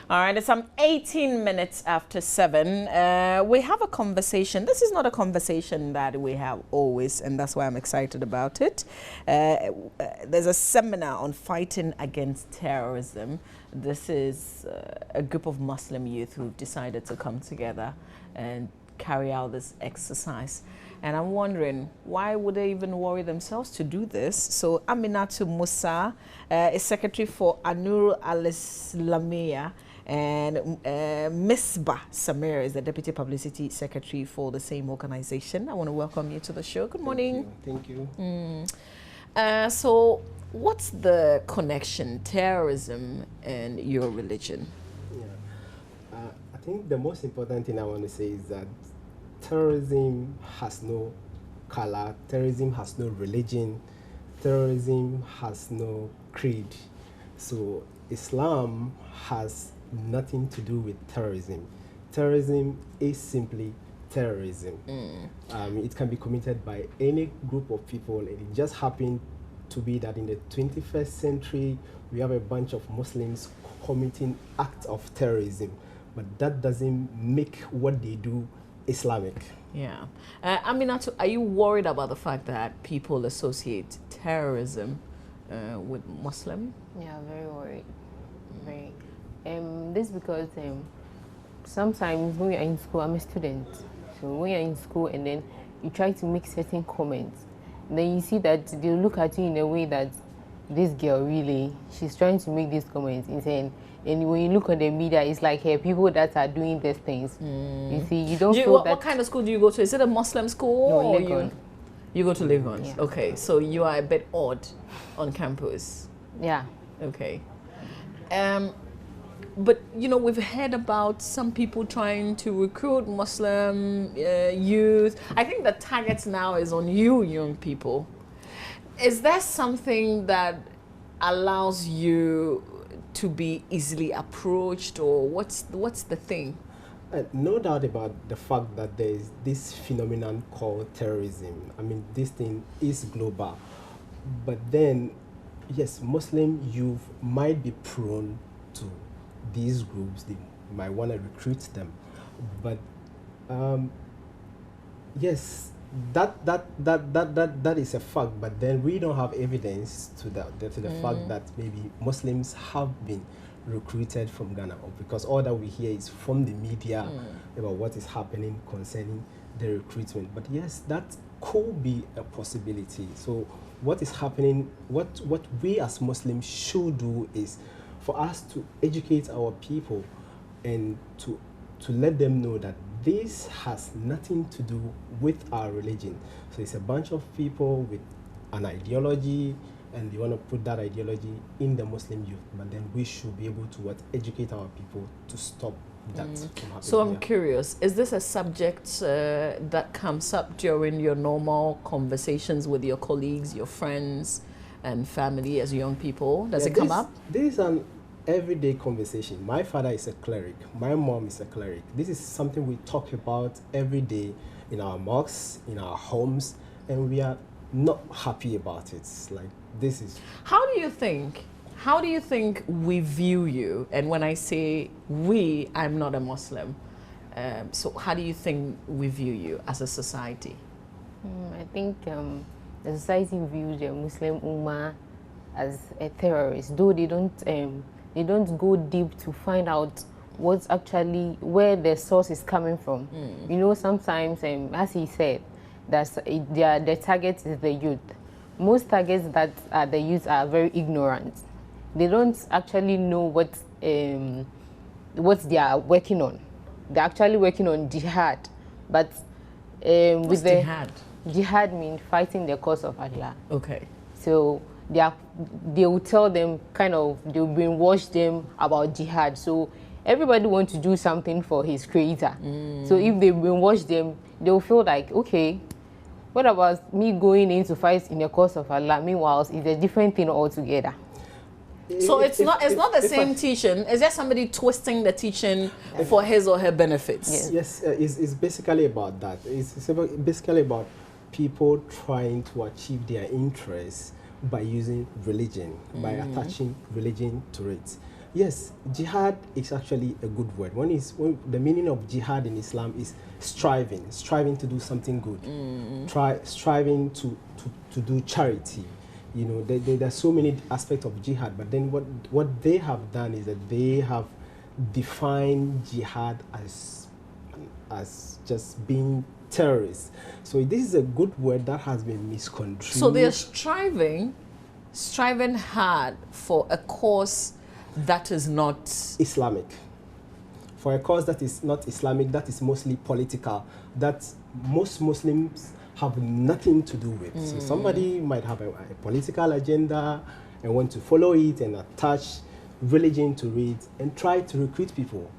All right, it's 18 minutes after 7. We have a conversation. This is not a conversation that we have always, and that's why I'm excited about it. There's a seminar on fighting against terrorism. This is a group of Muslim youth who've decided to come together and carry out this exercise. And I'm wondering, why would they even worry themselves to do this? So Aminatu Musa is secretary for Anur al-Lamia, and Misbah Samir is the deputy publicity secretary for the same organization. I want to welcome you to the show. Good morning. Thank you. So what's the connection, terrorism and your religion? Yeah. I think the most important thing I want to say is that terrorism has no color, terrorism has no religion, terrorism has no creed. So Islam has nothing to do with terrorism. Terrorism is simply terrorism. It can be committed by any group of people, and it just happened to be that in the 21st century we have a bunch of Muslims committing acts of terrorism, but that doesn't make what they do Islamic. Yeah. Aminatu, are you worried about the fact that people associate terrorism with Muslim? Yeah, very worried. Very. This because sometimes when you're in school, I'm a student. So when you're in school and then you try to make certain comments, then you see that they look at you in a way that this girl really, she's trying to make these comments insane. And when you look on the media, it's like people that are doing these things. You see, you don't feel that. What kind of school do you go to? Is it a Muslim school? No, or Legon. You go to Legon? Yeah. Okay, so you are a bit odd on campus. Yeah. Okay. But, you know, we've heard about some people trying to recruit Muslim youth. I think the target now is on you, young people. Is there something that allows you to be easily approached, or what's the thing? No doubt about the fact that there is this phenomenon called terrorism. I mean, this thing is global. But then, yes, Muslim youth might be prone to these groups. They might want to recruit them. But yes, that is a fact. But then we don't have evidence to the fact that maybe Muslims have been recruited from Ghana, because all that we hear is from the media about what is happening concerning the recruitment. But yes, that could be a possibility. So what is happening, what we as Muslims should do is for us to educate our people and to let them know that this has nothing to do with our religion. So it's a bunch of people with an ideology, and they want to put that ideology in the Muslim youth. But then we should be able to educate our people to stop that from happening. So I'm curious, is this a subject that comes up during your normal conversations with your colleagues, your friends and family as young people? Does it come up? This is an everyday conversation. My father is a cleric. My mom is a cleric. This is something we talk about every day in our mosques, in our homes, and we are not happy about it. Like, this is... How do you think we view you? And when I say we, I'm not a Muslim. So how do you think we view you as a society? I think the society views the Muslim Ummah as a terrorist, though they don't go deep to find out what's actually, where the source is coming from. You know, sometimes, as he said, the target is the youth. Most targets that are the youth are very ignorant. They don't actually know what they are working on. They're actually working on jihad. But what's jihad? Jihad means fighting the cause of Allah. Okay. So they will tell them, they'll brainwash them about jihad. So everybody wants to do something for his creator. So if they brainwash them, they'll feel like, okay, what about me going in to fight in the cause of Allah? Meanwhile, it's a different thing altogether. So it's not the same teaching. Is there somebody twisting the teaching for his or her benefits? Yes, it's basically about that. It's basically about people trying to achieve their interests by using religion, by attaching religion to it. Yes, jihad is actually a good word. When the meaning of jihad in Islam is striving to do something good, striving to do charity. You know, there's so many aspects of jihad, but then what they have done is that they have defined jihad as just being terrorists. So this is a good word that has been misconstrued. So they're striving hard for a cause that is not Islamic. For a cause that is not Islamic, that is mostly political, that most Muslims have nothing to do with. So somebody might have a political agenda and want to follow it and attach religion to it and try to recruit people.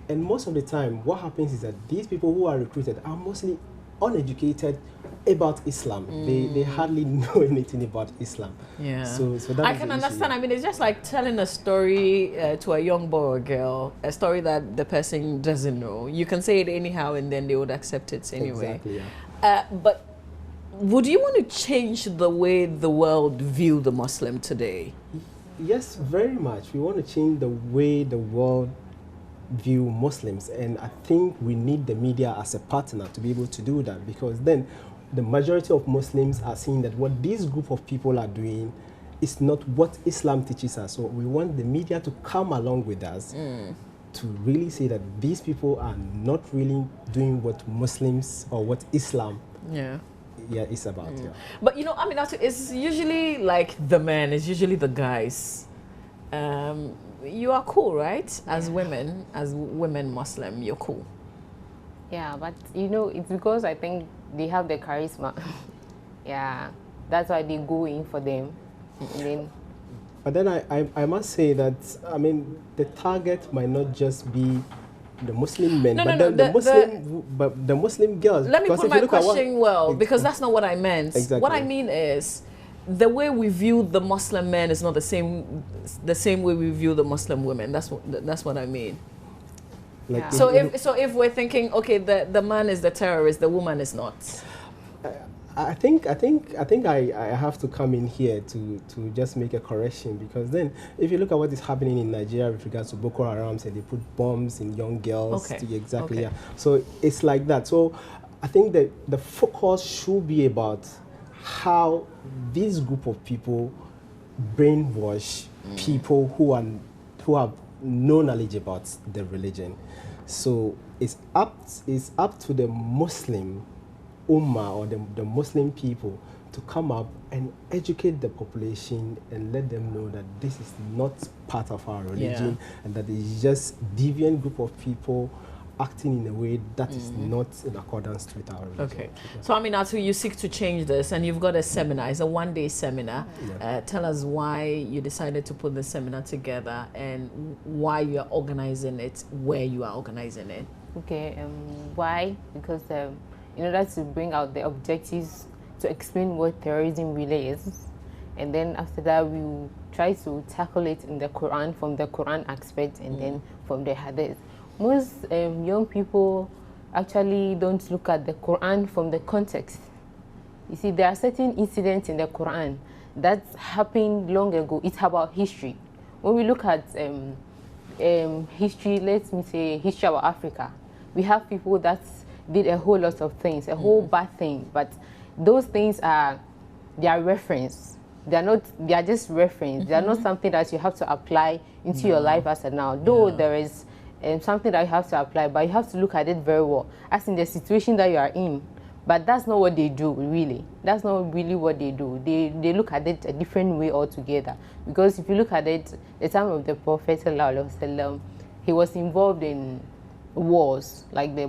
And most of the time, what happens is that these people who are recruited are mostly uneducated about Islam. They hardly know anything about Islam. Yeah. So that I can understand. I mean, it's just like telling a story to a young boy or girl, a story that the person doesn't know. You can say it anyhow, and then they would accept it anyway. Exactly. Yeah. But would you want to change the way the world view the Muslim today? Yes, very much. We want to change the way the world view Muslims, and I think we need the media as a partner to be able to do that, because then the majority of Muslims are seeing that what this group of people are doing is not what Islam teaches us. So we want the media to come along with us to really say that these people are not really doing what Muslims or what Islam is about. Yeah. But you know, I mean, it's usually like the men, it's usually the guys. You are cool, right? As women Muslim, you're cool. Yeah, but you know, it's because I think they have the charisma. Yeah, that's why they go in for them. But then I must say that, I mean, the target might not just be the Muslim men, but the Muslim girls. Let me put my question because that's not what I meant. Exactly. What I mean is, the way we view the Muslim men is not the same way we view the Muslim women. That's what I mean. Like So if we're thinking, okay, the man is the terrorist, the woman is not. I think I have to come in here to just make a correction, because then if you look at what is happening in Nigeria with regards to Boko Haram, say they put bombs in young girls. Okay. Exactly. Okay. Yeah. So it's like that. So I think that the focus should be about how this group of people brainwash people who have no knowledge about the religion. So it's up to the Muslim Ummah or the Muslim people to come up and educate the population and let them know that this is not part of our religion and that it's just deviant group of people acting in a way that is not in accordance with our religion. Okay. So I mean, Atu, you seek to change this, and you've got a seminar. It's a one-day seminar. Yeah. Tell us why you decided to put the seminar together and why you are organizing it, where you are organizing it. Okay. Why? Because in order to bring out the objectives, to explain what terrorism really is, and then after that we will try to tackle it in the Quran, from the Quran aspect, and then from the Hadith. Most young people actually don't look at the Quran from the context. You see, there are certain incidents in the Quran that happened long ago. It's about history. When we look at history, let me say history about Africa, we have people that did a whole lot of things, a whole bad thing, but those things they are reference. They are just reference. They are not something that you have to apply into your life as of now. Though there is something that you have to apply, but you have to look at it very well, as in the situation that you are in. But that's not what they do, really. That's not really what they do. They look at it a different way altogether. Because if you look at it, the time of the Prophet ﷺ, he was involved in wars, like the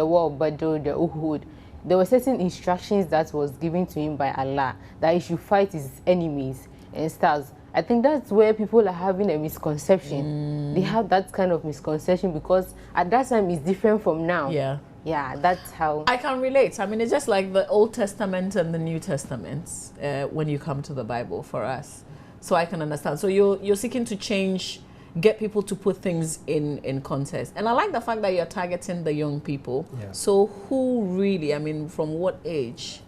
war of Badr, the Uhud. There were certain instructions that was given to him by Allah, that he should fight his enemies and stuff. I think that's where people are having a misconception. They have that kind of misconception because at that time it's different from now. Yeah, that's how I can relate. I mean, it's just like the Old Testament and the New Testament when you come to the Bible for us. So I can understand. So you're seeking to change, get people to put things in context. And I like the fact that you're targeting the young people. Yeah. So who really, I mean, from what age?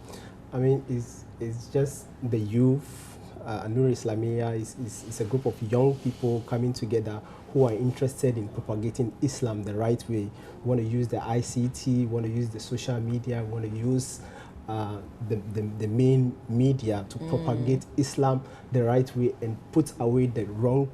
I mean, it's just the youth. Lamia is a group of young people coming together who are interested in propagating Islam the right way. We want to use the ICT, we want to use the social media, we want to use the main media to propagate Islam the right way and put away the wrong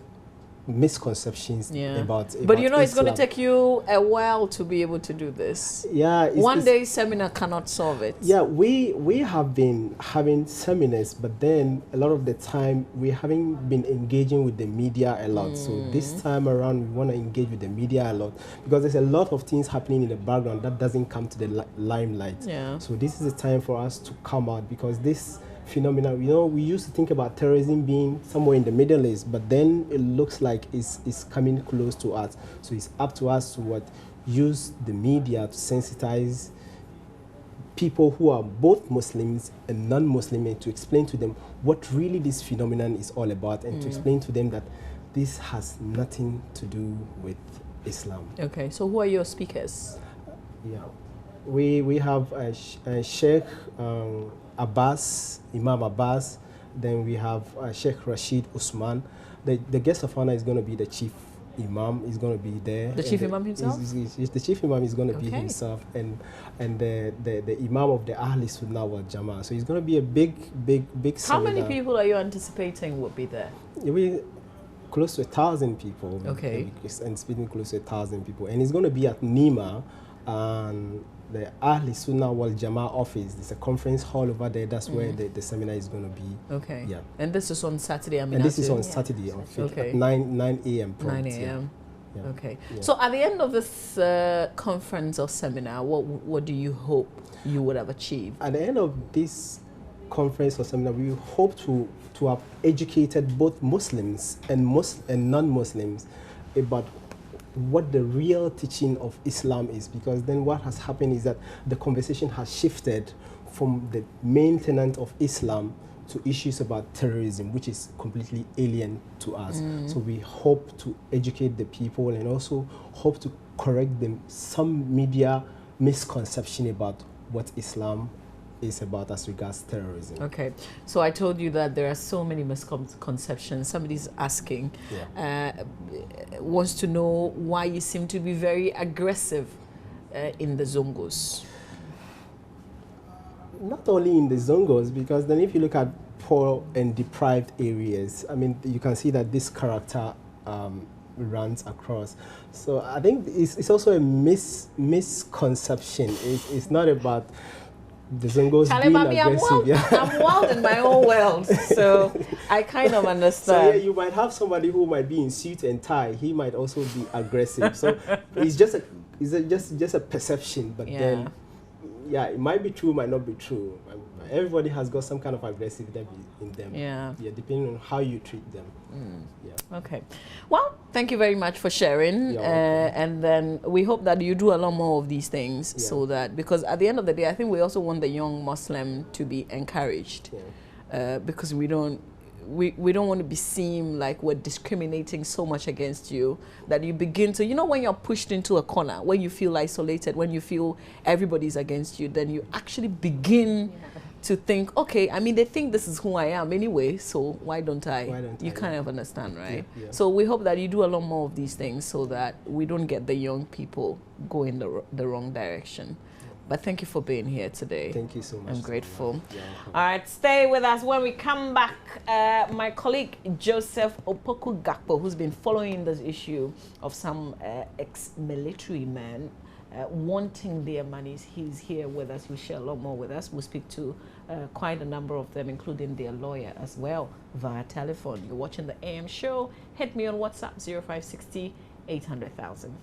misconceptions about But you know, Islam. it's going to take you a while to be able to do this. Yeah, one day seminar cannot solve it. Yeah, we have been having seminars, but then a lot of the time we haven't been engaging with the media a lot. So this time around, we want to engage with the media a lot because there's a lot of things happening in the background that doesn't come to the limelight. Yeah. So this is the time for us to come out because this phenomena, you know, we used to think about terrorism being somewhere in the Middle East, but then it looks like it's coming close to us. So it's up to us to use the media to sensitize people who are both Muslims and non-Muslim and to explain to them what really this phenomenon is all about and to explain to them that this has nothing to do with Islam. Okay, so who are your speakers? Yeah, we have Sheikh Abbas, Imam Abbas, then we have Sheikh Rashid Usman. The guest of honor is going to be the chief imam, is going to be there. The chief imam himself? The chief imam is going to be himself, and the imam of the Ahli Sunnah wal Jama'ah. So it's going to be a big How many seminar. people are you anticipating will be there? It'll be close to 1,000 people. Okay. And speaking close to 1,000 people. And it's going to be at Nima, and the Ahli Sunnah wal Jama'ah office. There's a conference hall over there. That's where the seminar is going to be. Okay. Yeah. And this is on Saturday, I mean. And this is on Saturday, at 9 a.m. 9 a.m. Yeah. Okay. Yeah. So at the end of this conference or seminar, what do you hope you would have achieved? At the end of this conference or seminar, we hope to have educated both Muslims and non-Muslims about what the real teaching of Islam is, because then what has happened is that the conversation has shifted from the main tenet of Islam to issues about terrorism, which is completely alien to us. So we hope to educate the people and also hope to correct some media misconception about what Islam is about as regards terrorism. Okay, so I told you that there are so many misconceptions. Somebody's asking, wants to know why you seem to be very aggressive in the Zongos. Not only in the Zongos, because then if you look at poor and deprived areas, I mean, you can see that this character runs across. So I think it's also a misconception. It's not about the Zongos being aggressive. I'm wild in my own world, so I kind of understand. So yeah, you might have somebody who might be in suit and tie. He might also be aggressive. So it's just a perception. But then, yeah, it might be true, might not be true. Everybody has got some kind of aggressiveness in them. Yeah, depending on how you treat them. Yeah. Okay. Well, thank you very much for sharing. And then we hope that you do a lot more of these things, so that, because at the end of the day, I think we also want the young Muslim to be encouraged, because we don't want to be seen like we're discriminating so much against you that you begin to, you know, when you're pushed into a corner, when you feel isolated, when you feel everybody's against you, then you actually begin to think, okay, I mean, they think this is who I am anyway, so why don't I? You kind of understand, right? Yeah. So we hope that you do a lot more of these things so that we don't get the young people going the wrong direction. But thank you for being here today. Thank you so much. I'm grateful. Yeah. All right, stay with us. When we come back, my colleague Joseph Opoku Gakpo, who's been following this issue of some ex-military men wanting their monies, he's here with us. He'll share a lot more with us. We'll speak to quite a number of them, including their lawyer as well, via telephone. You're watching the AM show. Hit me on WhatsApp 0560 800,000.